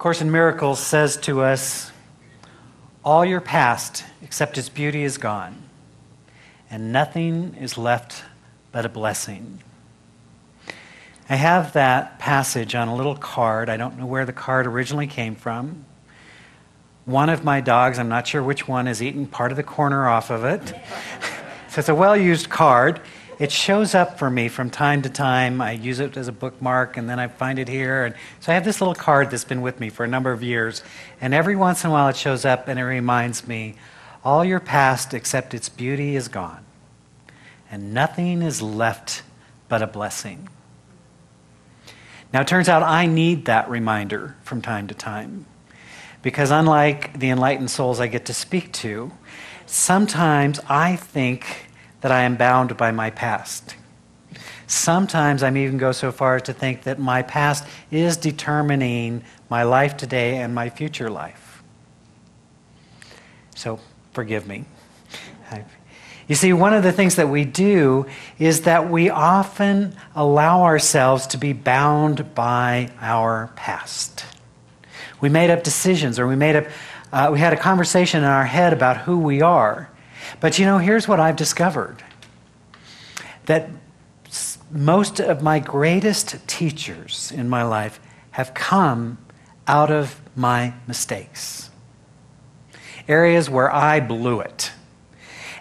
Course in Miracles says to us, all your past except its beauty is gone, and nothing is left but a blessing. I have that passage on a little card. I don't know where the card originally came from. One of my dogs, I'm not sure which one, has eaten part of the corner off of it. So it's a well-used card. It shows up for me from time to time. I use it as a bookmark, and then I find it here. And so I have this little card that's been with me for a number of years. And every once in a while it shows up, and it reminds me, all your past except its beauty is gone, and nothing is left but a blessing. Now, it turns out I need that reminder from time to time, because unlike the enlightened souls I get to speak to, sometimes I think that I am bound by my past. Sometimes I even go so far as to think that my past is determining my life today and my future life. So, forgive me. You see, one of the things that we do is that we often allow ourselves to be bound by our past. We made up decisions, or we had a conversation in our head about who we are. But you know, here's what I've discovered. That most of my greatest teachers in my life have come out of my mistakes. Areas where I blew it.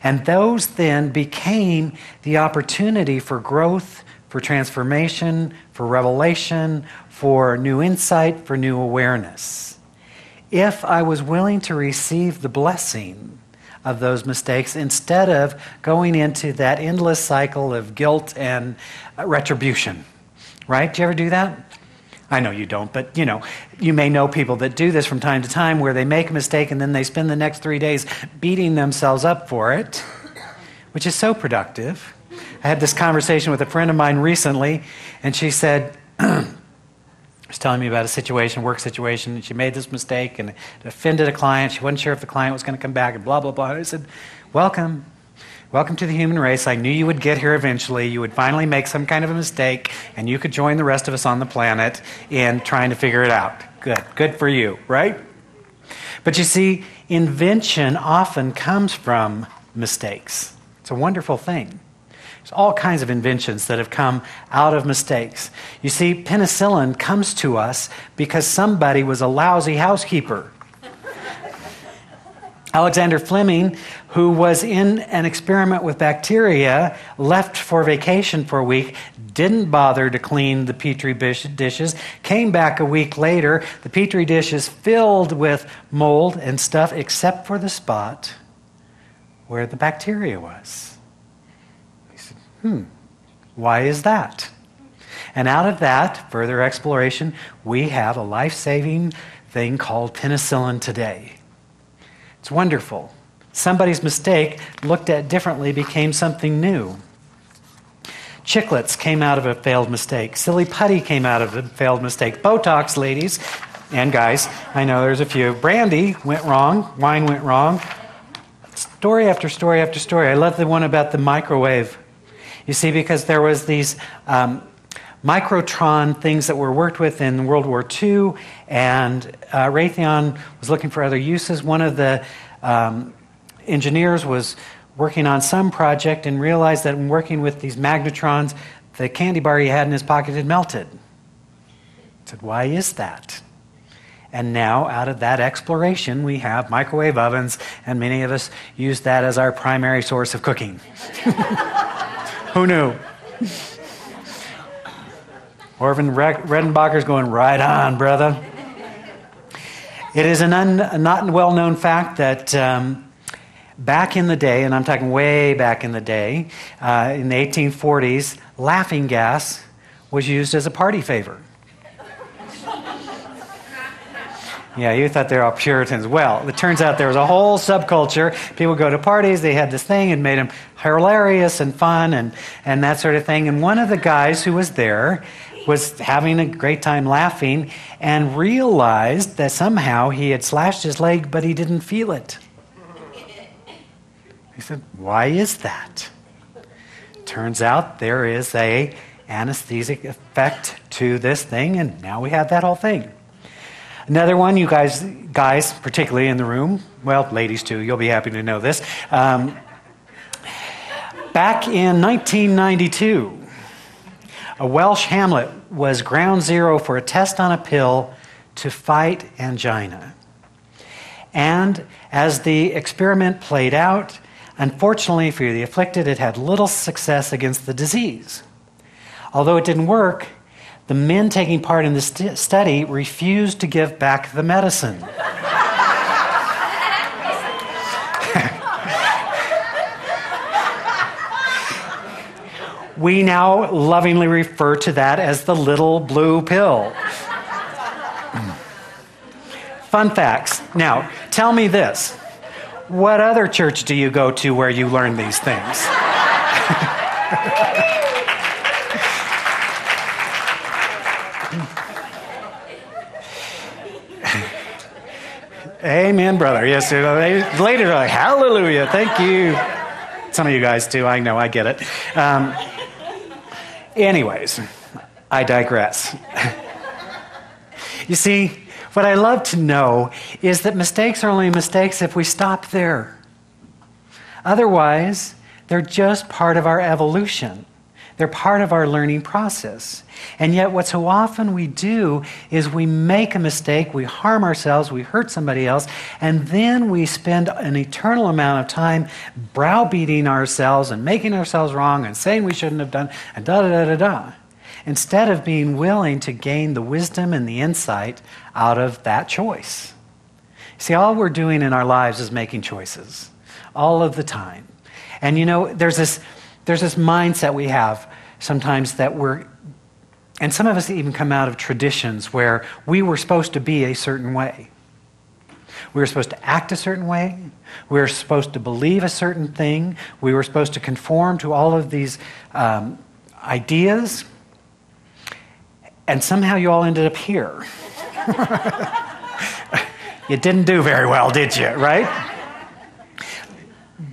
And those then became the opportunity for growth, for transformation, for revelation, for new insight, for new awareness. If I was willing to receive the blessing of those mistakes instead of going into that endless cycle of guilt and retribution. Right? Do you ever do that? I know you don't, but you may know people that do this from time to time where they make a mistake and then they spend the next 3 days beating themselves up for it, which is so productive. I had this conversation with a friend of mine recently, and she said, was telling me about a work situation, and she made this mistake and it offended a client. She wasn't sure if the client was going to come back and blah, blah, blah. And I said, welcome to the human race. I knew you would get here eventually. You would finally make some kind of a mistake, and you could join the rest of us on the planet in trying to figure it out. Good for you, right? But you see, invention often comes from mistakes. It's a wonderful thing. There's all kinds of inventions that have come out of mistakes. You see, penicillin comes to us because somebody was a lousy housekeeper. Alexander Fleming, who was in an experiment with bacteria, left for vacation for a week, didn't bother to clean the petri dishes, came back a week later, the petri dishes filled with mold and stuff except for the spot where the bacteria was. Why is that? And out of that, further exploration, we have a life-saving thing called penicillin today. It's wonderful. Somebody's mistake, looked at differently, became something new. Chiclets came out of a failed mistake. Silly putty came out of a failed mistake. Botox, ladies and guys, I know there's a few. Brandy went wrong. Wine went wrong. Story after story after story. I love the one about the microwave. You see, because there was these microtron things that were worked with in World War II, and Raytheon was looking for other uses. One of the engineers was working on some project and realized that in working with these magnetrons, the candy bar he had in his pocket had melted. He said, why is that? And now, out of that exploration, we have microwave ovens, and many of us use that as our primary source of cooking. Who knew? Orvin Redenbacher's going, right on, brother. It is a not well-known fact that back in the day, and I'm talking way back in the day, in the 1840s, laughing gas was used as a party favor. Yeah, you thought they were all Puritans. Well, it turns out there was a whole subculture. People go to parties, they had this thing, and made them hilarious and fun and that sort of thing. And one of the guys who was there was having a great time laughing and realized that somehow he had slashed his leg, but he didn't feel it. He said, why is that? Turns out there is a anesthetic effect to this thing, and now we have that whole thing. Another one, you guys, particularly in the room, well, ladies too, you'll be happy to know this. Back in 1992, a Welsh hamlet was ground zero for a test on a pill to fight angina. And as the experiment played out, unfortunately for the afflicted, it had little success against the disease. Although it didn't work, the men taking part in the study refused to give back the medicine. We now lovingly refer to that as the little blue pill. Fun facts. Now, tell me this. What other church do you go to where you learn these things? Amen, brother. Yes, later, like, hallelujah, thank you. Some of you guys too, I know, I get it. Anyways, I digress. You see, what I love to know is that mistakes are only mistakes if we stop there. Otherwise, they're just part of our evolution. They're part of our learning process. And yet what so often we do is we make a mistake, we harm ourselves, we hurt somebody else, and then we spend an eternal amount of time browbeating ourselves and making ourselves wrong and saying we shouldn't have done, and da-da-da-da-da. Instead of being willing to gain the wisdom and the insight out of that choice. See, all we're doing in our lives is making choices all of the time. And you know, there's this mindset we have sometimes that and some of us even come out of traditions where we were supposed to be a certain way. We were supposed to act a certain way. We were supposed to believe a certain thing. We were supposed to conform to all of these ideas. And somehow you all ended up here. You didn't do very well, did you, right?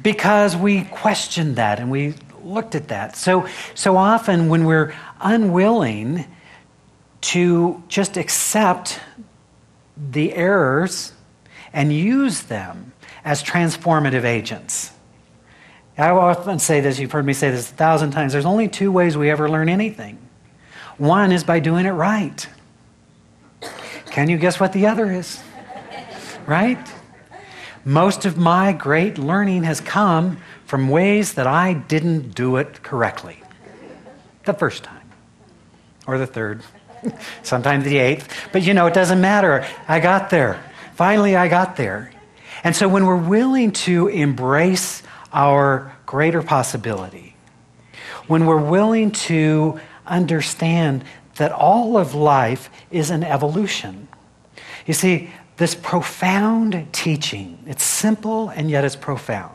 Because we questioned that and we looked at that. So often when we're unwilling to just accept the errors and use them as transformative agents. I often say this, you've heard me say this 1,000 times, there's only two ways we ever learn anything. One is by doing it right. Can you guess what the other is? Right? Most of my great learning has come from ways that I didn't do it correctly. The first time. Or the third. Sometimes the eighth. But you know, it doesn't matter. I got there. Finally, I got there. And so when we're willing to embrace our greater possibility, when we're willing to understand that all of life is an evolution. You see, this profound teaching, it's simple and yet it's profound.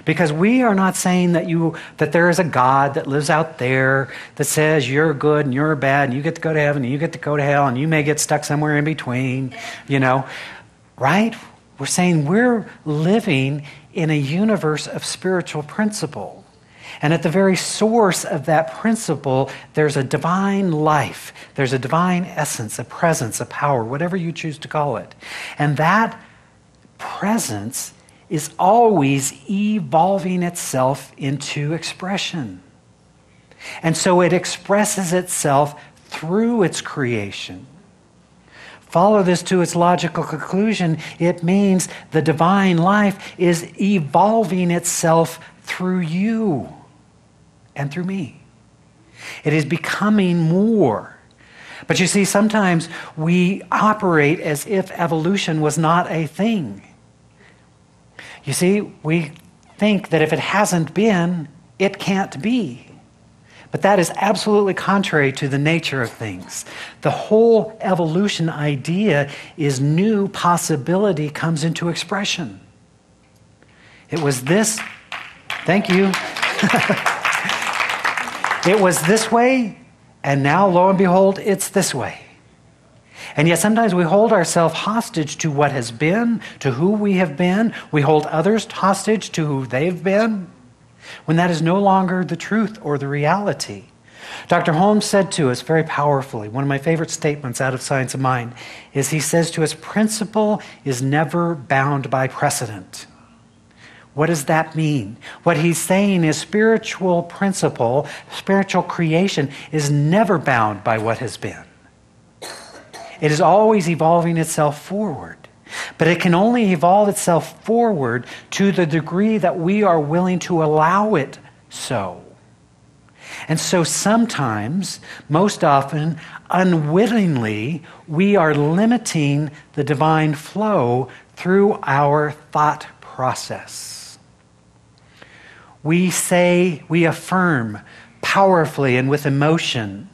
Because we are not saying that there is a God that lives out there that says you're good and you're bad and you get to go to heaven and you get to go to hell and you may get stuck somewhere in between, you know, right? We're saying we're living in a universe of spiritual principle. And at the very source of that principle, there's a divine life. There's a divine essence, a presence, a power, whatever you choose to call it. And that presence is always evolving itself into expression. And so it expresses itself through its creation. Follow this to its logical conclusion. It means the divine life is evolving itself through you and through me. It is becoming more. But you see, sometimes we operate as if evolution was not a thing. You see, we think that if it hasn't been, it can't be. But that is absolutely contrary to the nature of things. The whole evolution idea is new possibility comes into expression. It was this, thank you. It was this way, and now, lo and behold, it's this way. And yet sometimes we hold ourselves hostage to what has been, to who we have been. We hold others hostage to who they've been, when that is no longer the truth or the reality. Dr. Holmes said to us very powerfully, one of my favorite statements out of Science of Mind, is he says to us, principle is never bound by precedent. What does that mean? What he's saying is spiritual principle, spiritual creation is never bound by what has been. It is always evolving itself forward. But it can only evolve itself forward to the degree that we are willing to allow it so. And so sometimes, most often, unwittingly, we are limiting the divine flow through our thought process. We say, we affirm powerfully and with emotion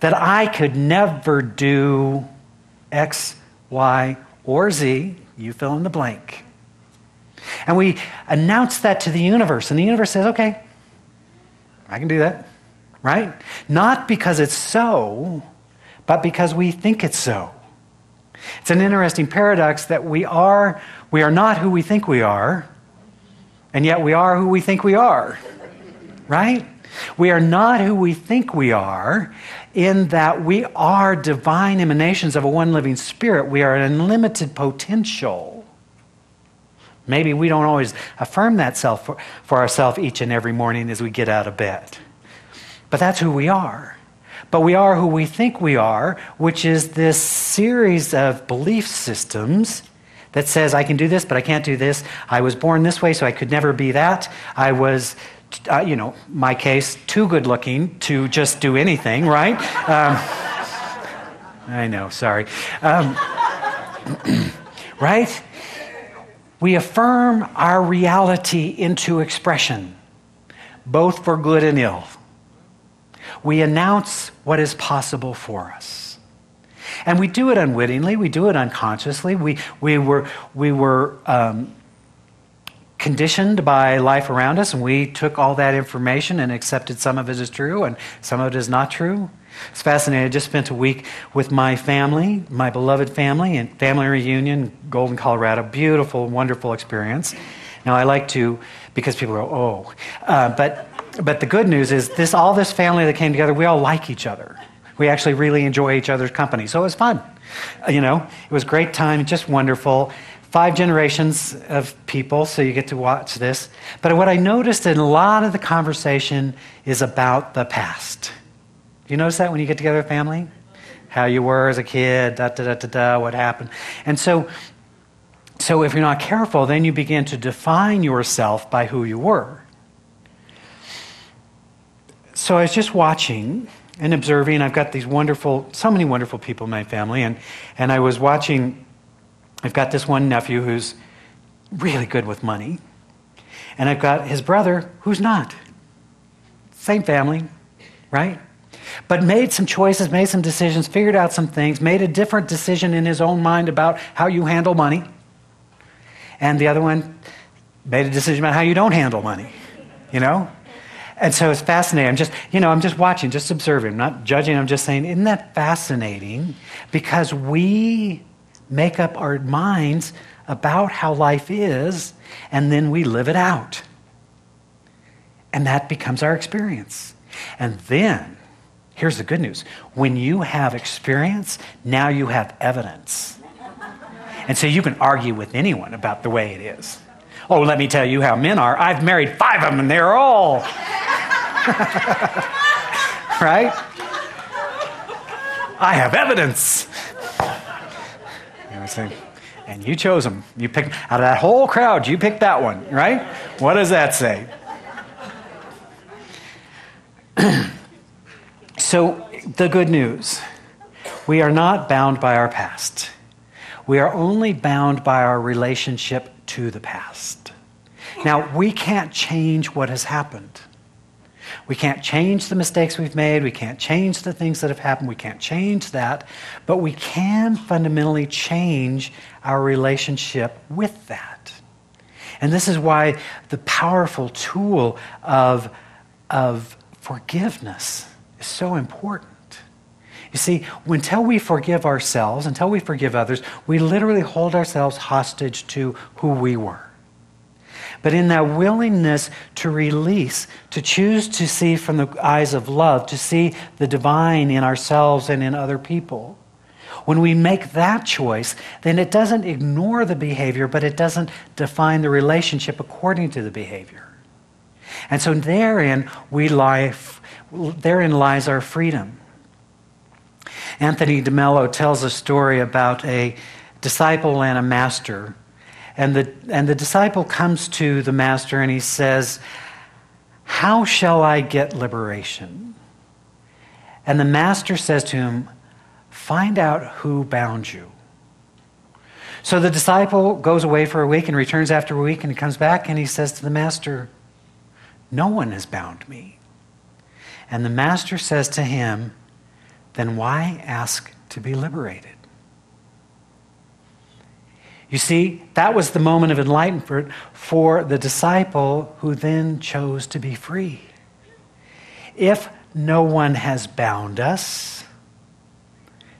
that I could never do X, Y, or Z, you fill in the blank. And we announce that to the universe, and the universe says, okay, I can do that, right? Not because it's so, but because we think it's so. It's an interesting paradox that we are not who we think we are, and yet we are who we think we are, right? We are not who we think we are in that we are divine emanations of a one living spirit. We are an unlimited potential. Maybe we don't always affirm that for ourselves each and every morning as we get out of bed. But that's who we are. But we are who we think we are, which is this series of belief systems that says, I can do this, but I can't do this. I was born this way, so I could never be that. I was, my case, too good looking to just do anything, right? I know, sorry. Right? We affirm our reality into expression, both for good and ill. We announce what is possible for us. And we do it unwittingly, we do it unconsciously. We were conditioned by life around us, and we took all that information and accepted some of it as true and some of it is not true. It's fascinating. I just spent a week with my family, my beloved family, and family reunion, Golden, Colorado. Beautiful, wonderful experience. Now I like to, because people go, but the good news is all this family that came together, we all like each other. We actually really enjoy each other's company. So it was fun. It was a great time, just wonderful. 5 generations of people, so you get to watch this. But what I noticed in a lot of the conversation is about the past. Do you notice that when you get together with family? How you were as a kid, what happened. And so if you're not careful, then you begin to define yourself by who you were. So I was just watching and observing. I've got so many wonderful people in my family, and I was watching. I've got this one nephew who's really good with money, and I've got his brother who's not. Same family, right? But made some choices, made some decisions, figured out some things, made a different decision in his own mind about how you handle money. And the other one made a decision about how you don't handle money, And so it's fascinating. I'm just watching, just observing. I'm not judging, I'm just saying, isn't that fascinating? Because we make up our minds about how life is, and then we live it out. And that becomes our experience. And then, here's the good news. When you have experience, now you have evidence. And so you can argue with anyone about the way it is. Oh, let me tell you how men are. I've married 5 of them, and they're all... Right? I have evidence. And you chose them. You picked out of that whole crowd. You picked that one, right? What does that say? So the good news: we are not bound by our past. We are only bound by our relationship to the past. Now, we can't change what has happened. We can't change the mistakes we've made. We can't change the things that have happened. We can't change that. But we can fundamentally change our relationship with that. And this is why the powerful tool of forgiveness is so important. You see, until we forgive ourselves, until we forgive others, we literally hold ourselves hostage to who we were. but in that willingness to release, to choose to see from the eyes of love, to see the divine in ourselves and in other people. When we make that choice, then it doesn't ignore the behavior, but it doesn't define the relationship according to the behavior. And so therein lies our freedom. Anthony DeMello tells a story about a disciple and a master. And the disciple comes to the master and he says, "How shall I get liberation?" And the master says to him, "Find out who bound you." So the disciple goes away for a week and returns after a week, and he comes back and he says to the master, "No one has bound me." And the master says to him, "Then why ask to be liberated?" You see, that was the moment of enlightenment for the disciple who then chose to be free. If no one has bound us,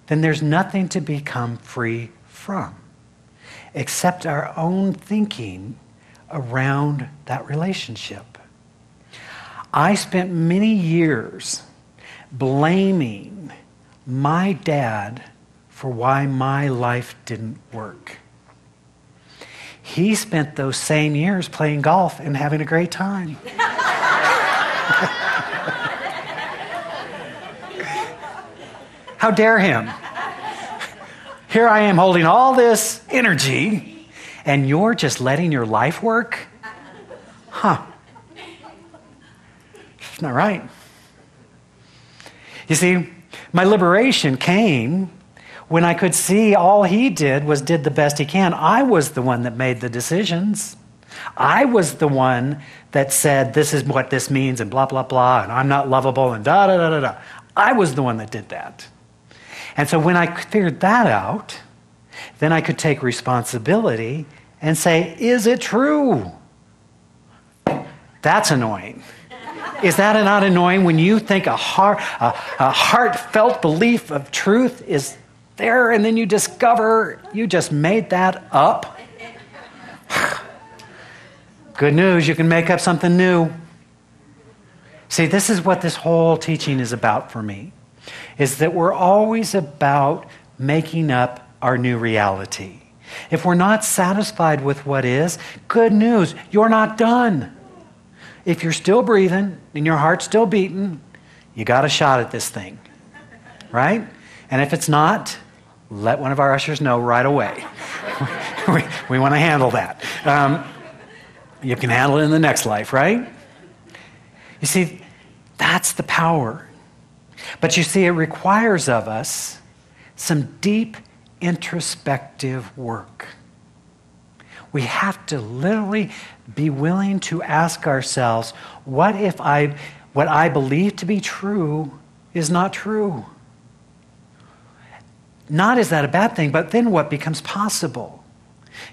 then there's nothing to become free from, except our own thinking around that relationship. I spent many years blaming my dad for why my life didn't work. He spent those same years playing golf and having a great time. How dare him? Here I am holding all this energy, and you're just letting your life work? Huh. It's not right. You see, my liberation came when I could see all he did the best he can. I was the one that made the decisions. I was the one that said, this is what this means, and blah, blah, blah, and I'm not lovable, and da, da, da, da, da. I was the one that did that. And so when I figured that out, then I could take responsibility and say, is it true? That's annoying. Is that not annoying when you think a heartfelt belief of truth is there and then you discover you just made that up? Good news, you can make up something new. See, this is what this whole teaching is about for me, is that we're always about making up our new reality. If we're not satisfied with what is, good news, you're not done. If you're still breathing and your heart's still beating, you got a shot at this thing, right? And if it's not, let one of our ushers know right away. we want to handle that. You can handle it in the next life, right? You see, that's the power. But you see, it requires of us some deep introspective work. We have to literally be willing to ask ourselves, what if what I believe to be true is not true? Not is that a bad thing, but then what becomes possible?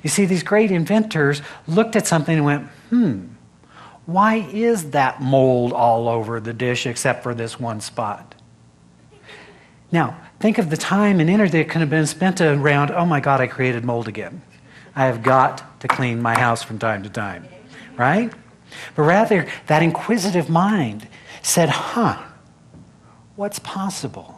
You see, these great inventors looked at something and went, why is that mold all over the dish except for this one spot? Now, think of the time and energy that could have been spent around, oh my God, I created mold again. I have got to clean my house from time to time, right? But rather, that inquisitive mind said, what's possible?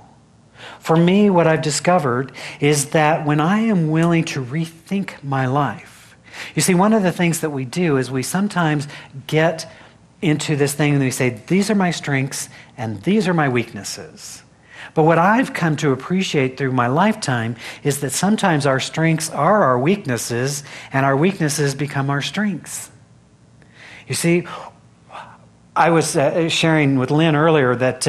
For me, what I've discovered is that when I am willing to rethink my life, you see, one of the things that we do is we sometimes get into this thing and we say, these are my strengths and these are my weaknesses. But what I've come to appreciate through my lifetime is that sometimes our strengths are our weaknesses and our weaknesses become our strengths. You see, I was sharing with Lynn earlier that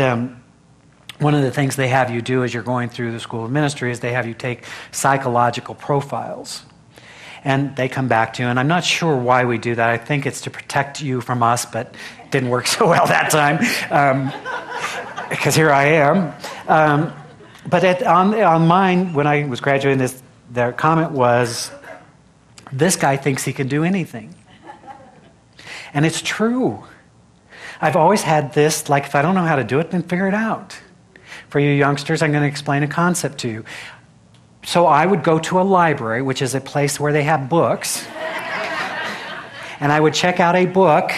one of the things they have you do as you're going through the School of Ministry is they have you take psychological profiles. And they come back to you, and I'm not sure why we do that. I think it's to protect you from us, but it didn't work so well that time, because here I am. But on mine, when I was graduating, their comment was, this guy thinks he can do anything. And it's true. I've always had this, like, if I don't know how to do it, then figure it out. For you youngsters, I'm going to explain a concept to you. So I would go to a library, which is a place where they have books, and I would check out a book,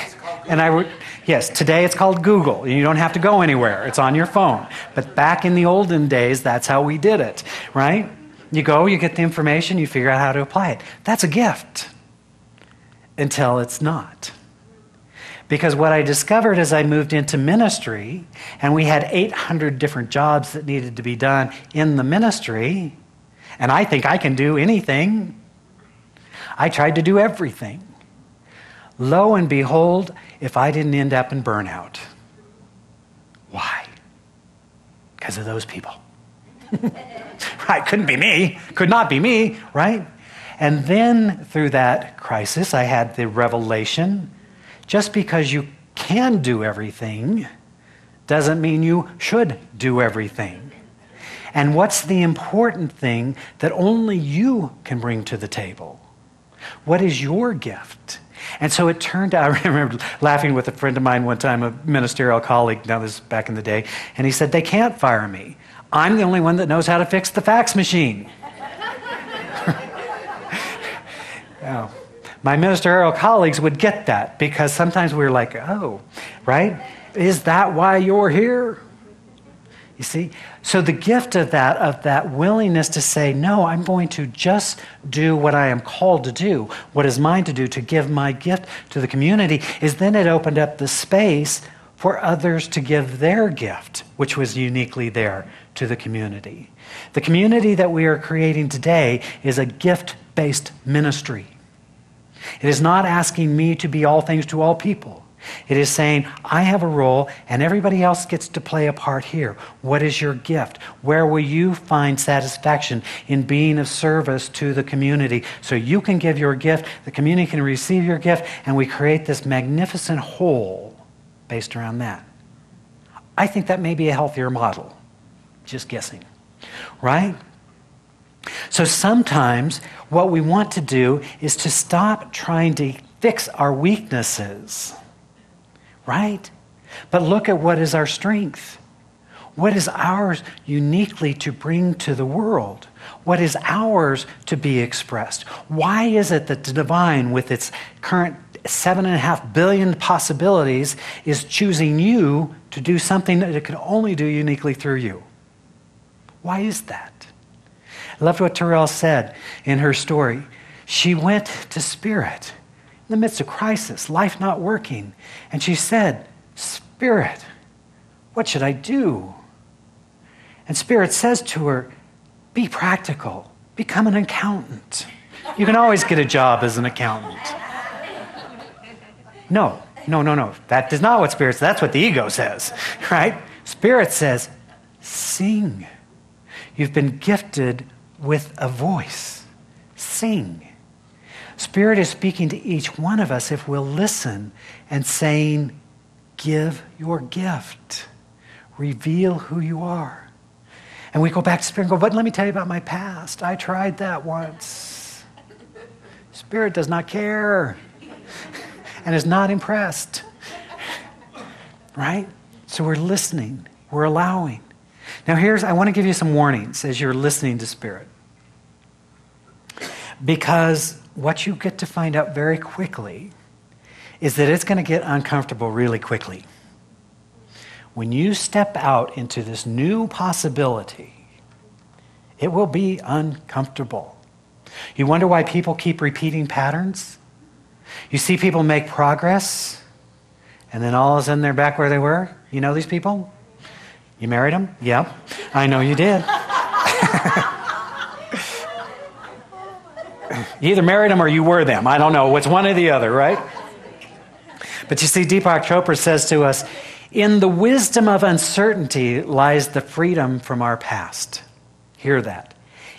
and I would, yes, today it's called Google. You don't have to go anywhere. It's on your phone. But back in the olden days, that's how we did it, right? You go, you get the information, you figure out how to apply it. That's a gift until it's not. Because what I discovered as I moved into ministry, and we had 800 different jobs that needed to be done in the ministry, and I think I can do anything. I tried to do everything. Lo and behold, if I didn't end up in burnout. Why? Because of those people. Right? Couldn't be me. Could not be me, right? And then through that crisis, I had the revelation, just because you can do everything doesn't mean you should do everything. And what's the important thing that only you can bring to the table? What is your gift? And so it turned out, I remember laughing with a friend of mine one time, a ministerial colleague, now this is back in the day, and he said, they can't fire me. I'm the only one that knows how to fix the fax machine. Oh. My ministerial colleagues would get that, because sometimes we were like, oh, right? Is that why you're here? You see? So the gift of that willingness to say, no, I'm going to just do what I am called to do, what is mine to do, to give my gift to the community, is then it opened up the space for others to give their gift, which was uniquely there to the community. The community that we are creating today is a gift-based ministry. It is not asking me to be all things to all people. It is saying, I have a role and everybody else gets to play a part here. What is your gift? Where will you find satisfaction in being of service to the community? So you can give your gift, the community can receive your gift, and we create this magnificent whole based around that. I think that may be a healthier model. Just guessing. Right? So sometimes what we want to do is to stop trying to fix our weaknesses, right? But look at what is our strength. What is ours uniquely to bring to the world? What is ours to be expressed? Why is it that the divine, with its current 7.5 billion possibilities, is choosing you to do something that it can only do uniquely through you? Why is that? I loved what Terrell said in her story. She went to Spirit in the midst of crisis, life not working. And she said, Spirit, what should I do? And Spirit says to her, be practical. Become an accountant. You can always get a job as an accountant. No. That is not what Spirit says. That's what the ego says, right? Spirit says, sing. You've been gifted with a voice. Sing. Spirit is speaking to each one of us if we'll listen and saying, give your gift. Reveal who you are. And we go back to Spirit and go, but let me tell you about my past. I tried that once. Spirit does not care and is not impressed. Right? So we're listening. We're allowing. Now I want to give you some warnings as you're listening to Spirit. Because what you get to find out very quickly is that it's going to get uncomfortable really quickly. When you step out into this new possibility, it will be uncomfortable. You wonder why people keep repeating patterns? You see people make progress, and then all of a sudden they're back where they were. You know these people? You married them? Yeah, I know you did. You either married them or you were them. I don't know. It's one or the other, right? But you see, Deepak Chopra says to us, in the wisdom of uncertainty lies the freedom from our past. Hear that.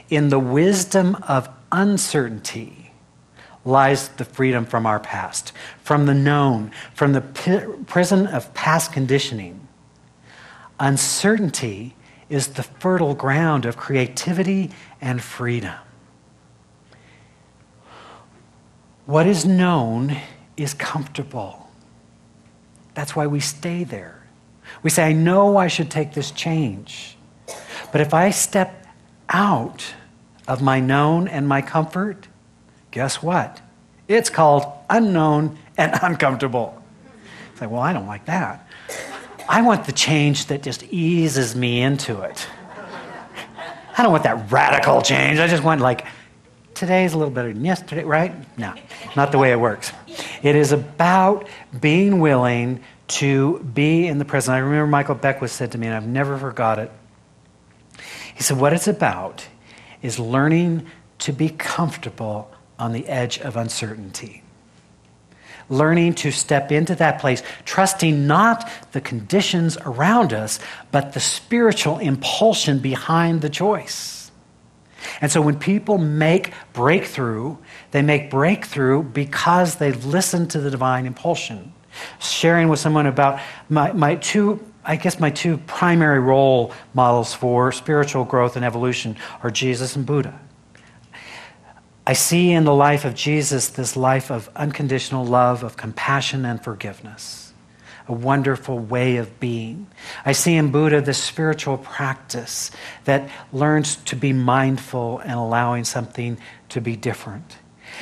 In the wisdom of uncertainty lies the freedom from our past, from the known, from the prison of past conditioning. Uncertainty is the fertile ground of creativity and freedom. What is known is comfortable. That's why we stay there. We say, I know I should take this change. But if I step out of my known and my comfort, guess what? It's called unknown and uncomfortable. It's like, well, I don't like that. I want the change that just eases me into it. I don't want that radical change. I just want like, today's a little better than yesterday, right? No, not the way it works. It is about being willing to be in the present. I remember Michael Beckwith said to me, and I've never forgot it. He said, what it's about is learning to be comfortable on the edge of uncertainty. Learning to step into that place, trusting not the conditions around us, but the spiritual impulsion behind the choice. And so when people make breakthrough, they make breakthrough because they've listened to the divine impulsion. Sharing with someone about my two primary role models for spiritual growth and evolution are Jesus and Buddha. I see in the life of Jesus this life of unconditional love, of compassion and forgiveness, a wonderful way of being. I see in Buddha this spiritual practice that learns to be mindful and allowing something to be different.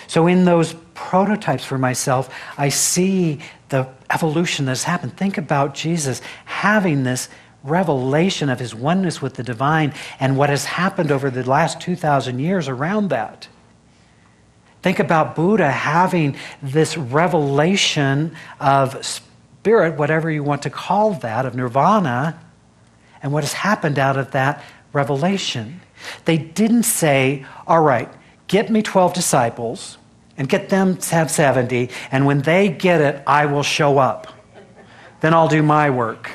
So in those prototypes for myself, I see the evolution that's happened. Think about Jesus having this revelation of his oneness with the divine and what has happened over the last 2,000 years around that. Think about Buddha having this revelation of spirit, whatever you want to call that, of nirvana, and what has happened out of that revelation. They didn't say, all right, get me 12 disciples and get them to have 70, and when they get it, I will show up. Then I'll do my work.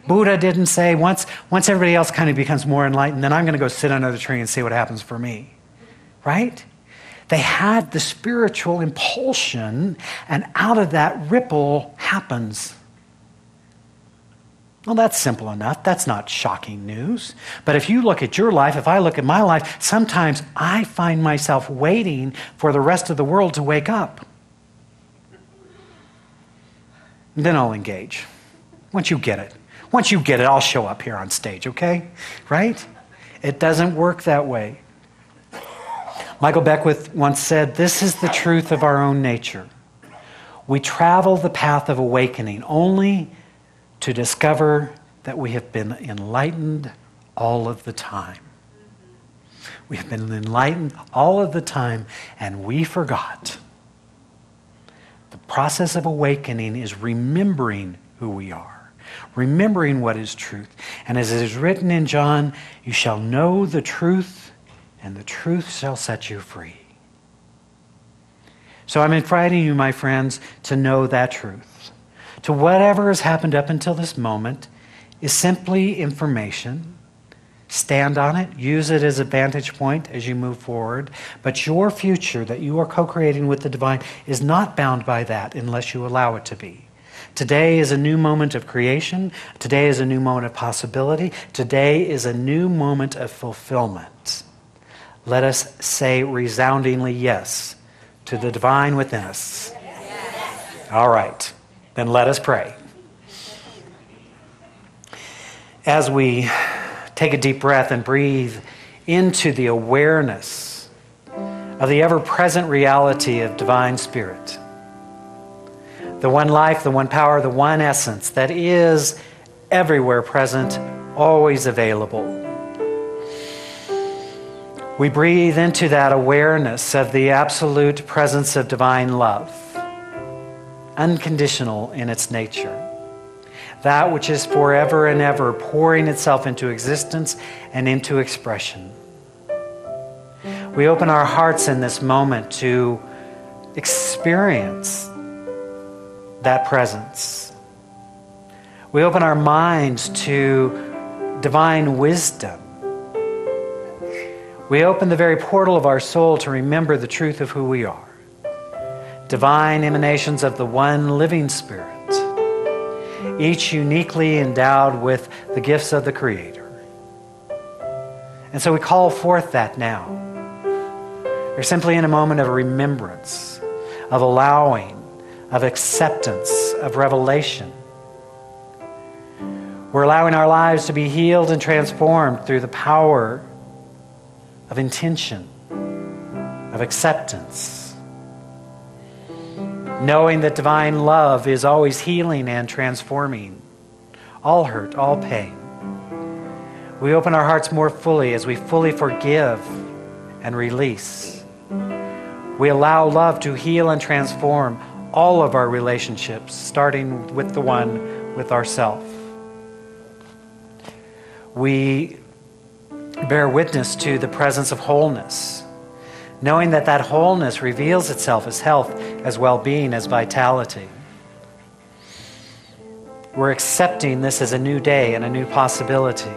Buddha didn't say, once everybody else kind of becomes more enlightened, then I'm going to go sit under the tree and see what happens for me. Right? They had the spiritual impulsion, and out of that, ripple happens. Well, that's simple enough. That's not shocking news. But if you look at your life, if I look at my life, sometimes I find myself waiting for the rest of the world to wake up. And then I'll engage. Once you get it, I'll show up here on stage, okay? Right? It doesn't work that way. Michael Beckwith once said, this is the truth of our own nature. We travel the path of awakening only to discover that we have been enlightened all of the time. We have been enlightened all of the time, and we forgot. The process of awakening is remembering who we are, remembering what is truth. And as it is written in John, you shall know the truth, and the truth shall set you free. So I'm inviting you, my friends, to know that truth. To whatever has happened up until this moment is simply information. Stand on it. Use it as a vantage point as you move forward. But your future that you are co-creating with the divine is not bound by that unless you allow it to be. Today is a new moment of creation. Today is a new moment of possibility. Today is a new moment of fulfillment. Let us say resoundingly yes to the divine within us. Yes. All right, then let us pray. As we take a deep breath and breathe into the awareness of the ever-present reality of divine spirit, the one life, the one power, the one essence that is everywhere present, always available. We breathe into that awareness of the absolute presence of divine love, unconditional in its nature, that which is forever and ever pouring itself into existence and into expression. We open our hearts in this moment to experience that presence. We open our minds to divine wisdom. We open the very portal of our soul to remember the truth of who we are. Divine emanations of the one living Spirit, each uniquely endowed with the gifts of the Creator. And so we call forth that now. We're simply in a moment of remembrance, of allowing, of acceptance, of revelation. We're allowing our lives to be healed and transformed through the power of intention, of acceptance, knowing that divine love is always healing and transforming all hurt, all pain. We open our hearts more fully as we fully forgive and release. We allow love to heal and transform all of our relationships, starting with the one with ourself. We bear witness to the presence of wholeness, knowing that that wholeness reveals itself as health, as well-being, as vitality. We're accepting this as a new day and a new possibility.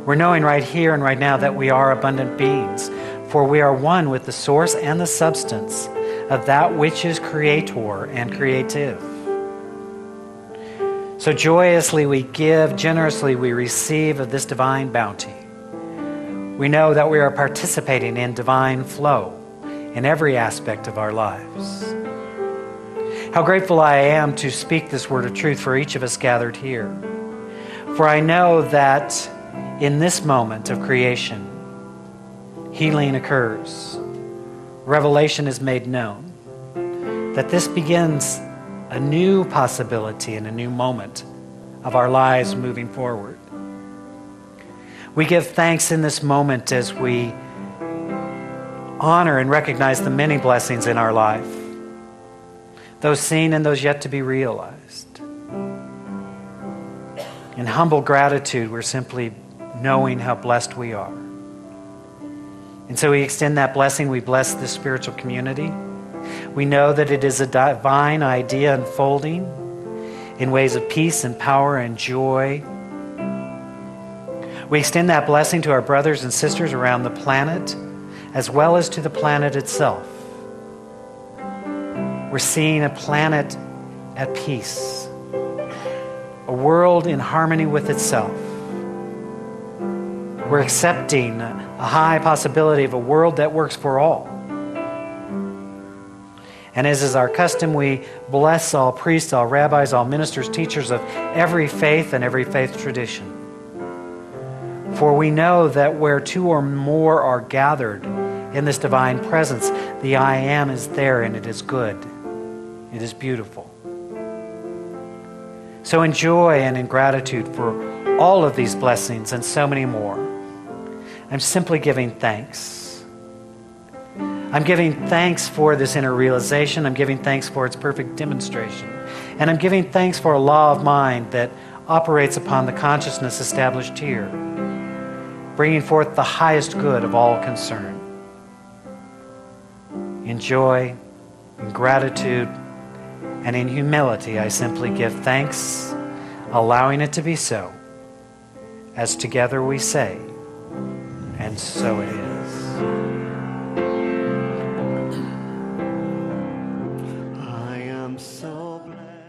We're knowing right here and right now that we are abundant beings, for we are one with the source and the substance of that which is creator and creative. So joyously we give, generously we receive of this divine bounty. We know that we are participating in divine flow in every aspect of our lives. How grateful I am to speak this word of truth for each of us gathered here. For I know that in this moment of creation, healing occurs. Revelation is made known. That this begins a new possibility and a new moment of our lives moving forward. We give thanks in this moment as we honor and recognize the many blessings in our life, those seen and those yet to be realized. In humble gratitude, we're simply knowing how blessed we are. And so we extend that blessing. We bless this spiritual community. We know that it is a divine idea unfolding in ways of peace and power and joy. We extend that blessing to our brothers and sisters around the planet, as well as to the planet itself. We're seeing a planet at peace, a world in harmony with itself. We're accepting a high possibility of a world that works for all. And as is our custom, we bless all priests, all rabbis, all ministers, teachers of every faith and every faith tradition. For we know that where two or more are gathered in this divine presence, the I am is there, and it is good. It is beautiful. So in joy and in gratitude for all of these blessings and so many more, I'm simply giving thanks. I'm giving thanks for this inner realization. I'm giving thanks for its perfect demonstration. And I'm giving thanks for a law of mind that operates upon the consciousness established here, bringing forth the highest good of all concerned. In joy, in gratitude, and in humility, I simply give thanks, allowing it to be so, as together we say, and so it is. I am so blessed.